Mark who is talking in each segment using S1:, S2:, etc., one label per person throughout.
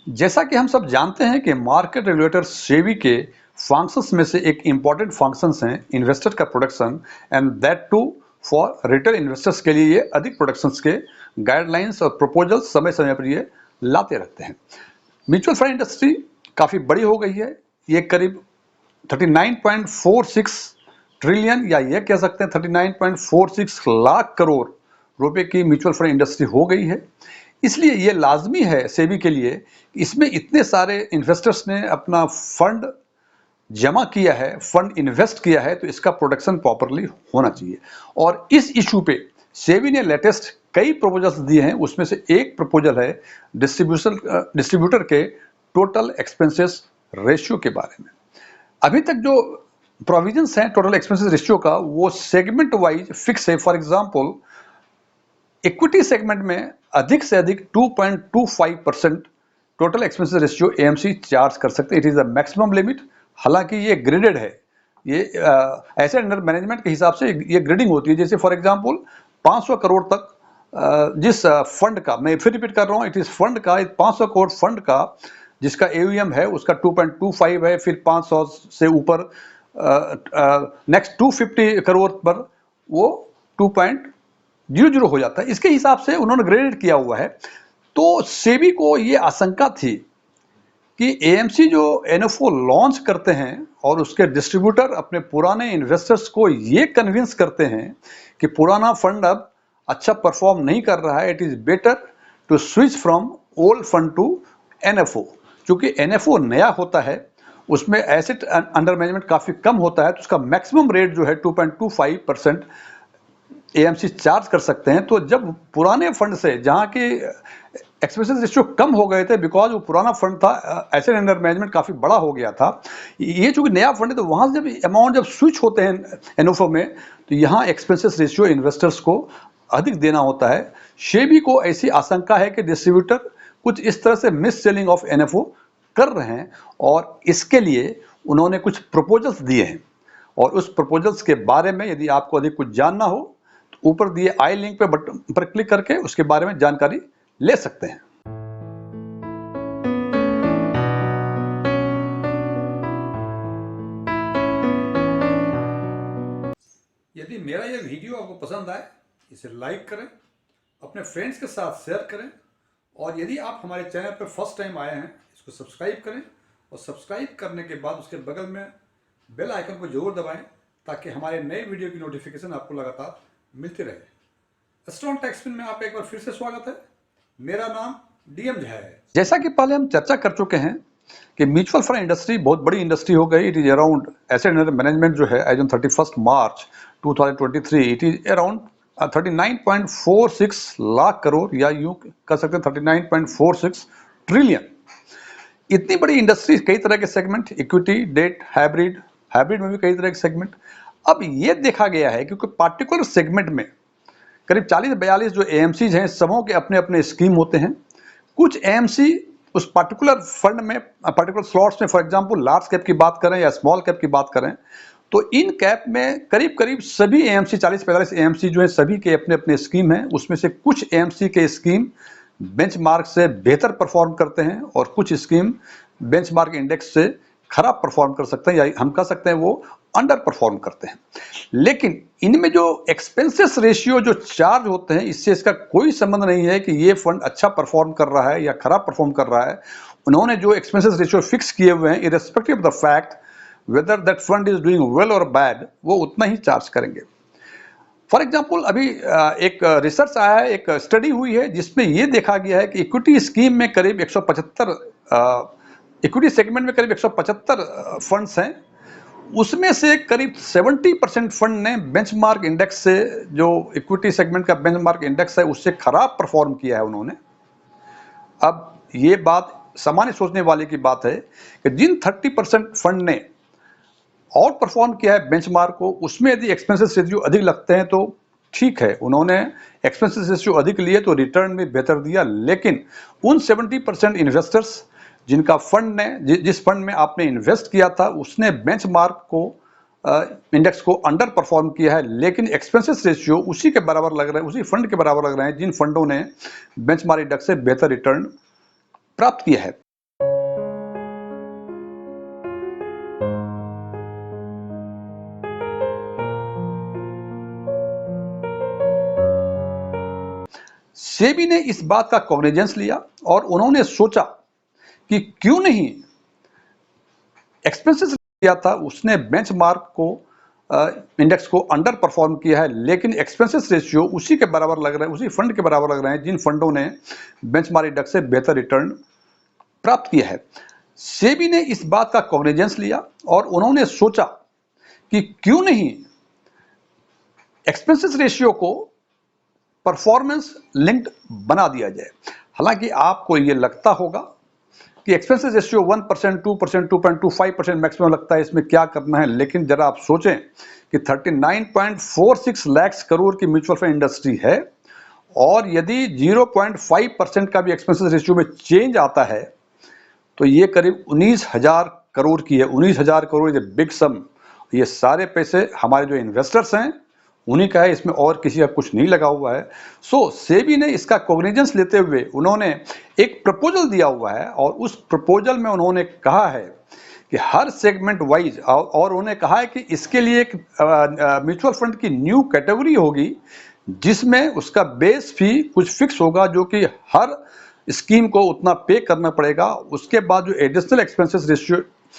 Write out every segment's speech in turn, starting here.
S1: जैसा कि हम सब जानते हैं कि मार्केट रेगुलेटर सेबी के फंक्शंस में से एक इम्पॉर्टेंट फंक्शंस हैं इन्वेस्टर का production, and that too for retail investors के लिए ये अधिक प्रोडक्शंस के गाइडलाइंस और प्रपोजल्स समय समय पर ये लाते रहते हैं। म्यूचुअल फंड इंडस्ट्री काफ़ी बड़ी हो गई है। ये करीब 39.46 ट्रिलियन या ये कह सकते हैं 39.46 लाख करोड़ रुपए की म्यूचुअल फंड इंडस्ट्री हो गई है। इसलिए ये लाजमी है सेबी के लिए कि इसमें इतने सारे इन्वेस्टर्स ने अपना फंड जमा किया है, फंड इन्वेस्ट किया है, तो इसका प्रोडक्शन प्रॉपरली होना चाहिए। और इस इशू पे सेबी ने लेटेस्ट कई प्रपोजल्स दिए हैं। उसमें से एक प्रपोजल है डिस्ट्रीब्यूटर के टोटल एक्सपेंसेस रेशियो के बारे में। अभी तक जो प्रोविजंस हैं टोटल एक्सपेंसेस रेशियो का, वो सेगमेंट वाइज फिक्स है। फॉर एग्जांपल, इक्विटी सेगमेंट में अधिक से अधिक 2.25% total expenses ratio AMC charge कर सकते हैं। It is the maximum limit. हालांकि ये ग्रेडेड है, ये ऐसे अंडर मैनेजमेंट के हिसाब से ये ग्रेडिंग होती है। जैसे फॉर एग्जांपल 500 करोड़ तक जिस फंड का, मैं फिर रिपीट कर रहा हूँ, इट इज फंड का, 500 करोड़ फंड का जिसका एयूएम है उसका 2.25 है, फिर 500 से ऊपर नेक्स्ट 250 करोड़ पर वो 2.00 हो जाता है। इसके हिसाब से उन्होंने ग्रेडेड किया हुआ है। तो सेबी को ये आशंका थी कि एएमसी जो एनएफओ लॉन्च करते हैं और उसके डिस्ट्रीब्यूटर अपने पुराने इन्वेस्टर्स को ये कन्विंस करते हैं कि पुराना फंड अब अच्छा परफॉर्म नहीं कर रहा है, it is better to switch from old fund to NFO. क्योंकि एनएफओ नया होता है, उसमें एसेट अंडर मैनेजमेंट काफ़ी कम होता है, तो उसका मैक्सिमम रेट जो है 2.25% एएमसी चार्ज कर सकते हैं। तो जब पुराने फंड से जहाँ की एक्सपेंसेस रेशियो कम हो गए थे, बिकॉज वो पुराना फंड था, एसेट अंडर मैनेजमेंट काफ़ी बड़ा हो गया था, ये चूंकि नया फंड है, तो वहाँ से जब अमाउंट जब स्विच होते हैं एनएफओ में, तो यहाँ एक्सपेंसेस रेशियो इन्वेस्टर्स को अधिक देना होता है। सेबी को ऐसी आशंका है कि डिस्ट्रीब्यूटर कुछ इस तरह से मिस सेलिंग ऑफ एनएफओ कर रहे हैं, और इसके लिए उन्होंने कुछ प्रपोजल्स दिए हैं। और उस प्रपोजल्स के बारे में यदि आपको अधिक कुछ जानना हो तो ऊपर दिए आई लिंक पे बटन पर क्लिक करके उसके बारे में जानकारी ले सकते हैं। यदि मेरा यह वीडियो आपको पसंद आए, इसे लाइक करें, अपने फ्रेंड्स के साथ शेयर करें, और यदि आप हमारे चैनल पर फर्स्ट टाइम आए हैं, इसको सब्सक्राइब करें, और सब्सक्राइब करने के बाद उसके बगल में बेल आइकन को जरूर दबाएं ताकि हमारे नए वीडियो की नोटिफिकेशन आपको लगातार मिलती रहे। स्ट्रॉन्ग टेक स्पिन में आप एक बार फिर से स्वागत है। मेरा नाम डीएम झा है। जैसा कि पहले हम चर्चा कर चुके हैं कि म्यूचुअल फंड इंडस्ट्री बहुत बड़ी इंडस्ट्री हो गई। It is around asset under management जो है as on 31 March 2023 it is around 39.46 lakh crore, या यूं कह सकते हैं 39.46 ट्रिलियन। इतनी बड़ी इंडस्ट्री, कई तरह के segment, equity, debt, hybrid, hybrid में भी कई तरह के सेगमेंट। अब ये देखा गया है कि पार्टिकुलर सेगमेंट में करीब 40-42 जो एएमसीज हैं, सबों के अपने अपने स्कीम होते हैं। कुछ एएमसी उस पार्टिकुलर फंड में, पार्टिकुलर स्लॉट्स में, फॉर एग्जांपल लार्ज कैप की बात करें या स्मॉल कैप की बात करें, तो इन कैप में करीब करीब सभी एएमसी, 40-45 एएमसी जो हैं, सभी के अपने अपने स्कीम हैं। उसमें से कुछ एएमसी के स्कीम बेंचमार्क से बेहतर परफॉर्म करते हैं और कुछ स्कीम बेंचमार्क इंडेक्स से खराब परफॉर्म कर सकते हैं, या हम कह सकते हैं वो अंडर परफॉर्म करते हैं। लेकिन इनमें जो एक्सपेंसेस रेशियो जो चार्ज होते हैं, इससे इसका कोई संबंध नहीं है कि ये फंड अच्छा परफॉर्म कर रहा है या खराब परफॉर्म कर रहा है। उन्होंने जो एक्सपेंसेस रेशियो फिक्स किए हुए हैं, irrespective of the fact whether that fund is doing well और बैड, वो उतना ही चार्ज करेंगे। फॉर एग्जाम्पल, अभी एक रिसर्च आया है, एक स्टडी हुई है जिसमें यह देखा गया है कि इक्विटी स्कीम में करीब 175, इक्विटी सेगमेंट में करीब 175 फंड्स हैं। उसमें से करीब 70% फंड ने बेंचमार्क इंडेक्स से, जो इक्विटी सेगमेंट का बेंचमार्क इंडेक्स है, उससे खराब परफॉर्म किया है उन्होंने। अब ये बात सामान्य सोचने वाले की बात है कि जिन 30% फंड ने आउट परफॉर्म किया है बेंचमार्क को, उसमें यदि एक्सपेंसेस रेशियो अधिक लगते हैं तो ठीक है, उन्होंने एक्सपेंसेस रेशियो अधिक लिए तो रिटर्न भी बेहतर दिया। लेकिन उन 70% इन्वेस्टर्स जिनका फंड ने, जिस फंड में आपने इन्वेस्ट किया था, उसने बेंचमार्क को, इंडेक्स को अंडर परफॉर्म किया है, लेकिन एक्सपेंसेस रेशियो उसी के बराबर लग रहे हैं, उसी फंड के बराबर लग रहे हैं जिन फंडों ने बेंचमार्क इंडेक्स से बेहतर रिटर्न प्राप्त किया है। सेबी ने इस बात का कॉग्निजेंस लिया और उन्होंने सोचा कि क्यों नहीं एक्सपेंसेस लिया था उसने बेंचमार्क को इंडेक्स को अंडर परफॉर्म किया है, लेकिन एक्सपेंसेस रेशियो उसी के बराबर लग रहे हैं, उसी फंड के बराबर लग रहे हैं जिन फंडों ने बेंचमार्क इंडेक्स से बेहतर रिटर्न प्राप्त किया है। सेबी ने इस बात का कॉग्निजेंस लिया और उन्होंने सोचा कि क्यों नहीं एक्सपेंसेस रेशियो को परफॉर्मेंस लिंक्ड बना दिया जाए। हालांकि आपको ये लगता होगा कि एक्सपेंसेस रेशियो 1%, 2%, 2.25% मैक्सिमम लगता है, इसमें क्या करना है, लेकिन जरा आप सोचें कि 39.46 लाख करोड़ की म्यूचुअल फंड इंडस्ट्री है और यदि 0.5% का भी एक्सपेंसेस रेशियो में चेंज आता है तो ये करीब 19,000 करोड़ की है। 19,000 करोड़ इज ए बिग सम। ये सारे पैसे हमारे जो इन्वेस्टर्स हैं उन्हीं का है, इसमें और किसी का कुछ नहीं लगा हुआ है। सो सेबी ने इसका कॉग्निजेंस लेते हुए उन्होंने एक प्रपोजल दिया हुआ है और उस प्रपोजल में उन्होंने कहा है कि हर सेगमेंट वाइज, और उन्होंने कहा है कि इसके लिए एक म्यूचुअल फंड की न्यू कैटेगरी होगी जिसमें उसका बेस फी कुछ फिक्स होगा जो कि हर स्कीम को उतना पे करना पड़ेगा। उसके बाद जो एडिशनल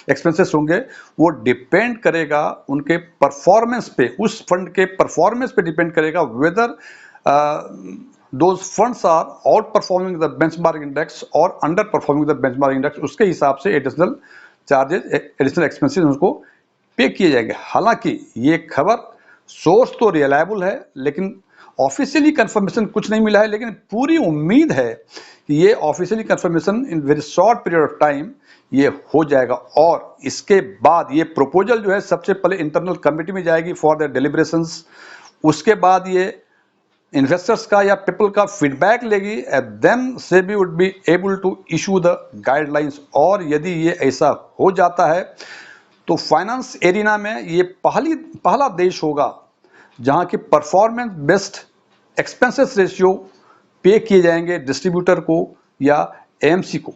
S1: एक्सपेंसेस होंगे वो डिपेंड करेगा उनके परफॉर्मेंस पे, उस फंड के परफॉर्मेंस पे डिपेंड करेगा whether those funds are out performing the benchmark index और under performing the benchmark index. उसके हिसाब से एडिशनल चार्जेस, एडिशनल एक्सपेंसेस उनको पे किए जाएंगे। हालांकि ये खबर सोर्स तो रिलायबल है लेकिन ऑफिशियली कंफर्मेशन कुछ नहीं मिला है, लेकिन पूरी उम्मीद है कि ये officially confirmation in very short period of time ये हो जाएगा और इसके बाद ये प्रपोजल जो है सबसे पहले इंटरनल कमेटी में जाएगी फॉर द डिलिब्रेशंस। उसके बाद ये इन्वेस्टर्स का या पीपल का फीडबैक लेगी and then SEBI would be able to issue the guidelines. और यदि ये ऐसा हो जाता है तो फाइनेंस एरिना में ये पहला देश होगा जहां की परफॉर्मेंस बेस्ड एक्सपेंसेस रेशियो पे किए जाएंगे डिस्ट्रीब्यूटर को या एएमसी को।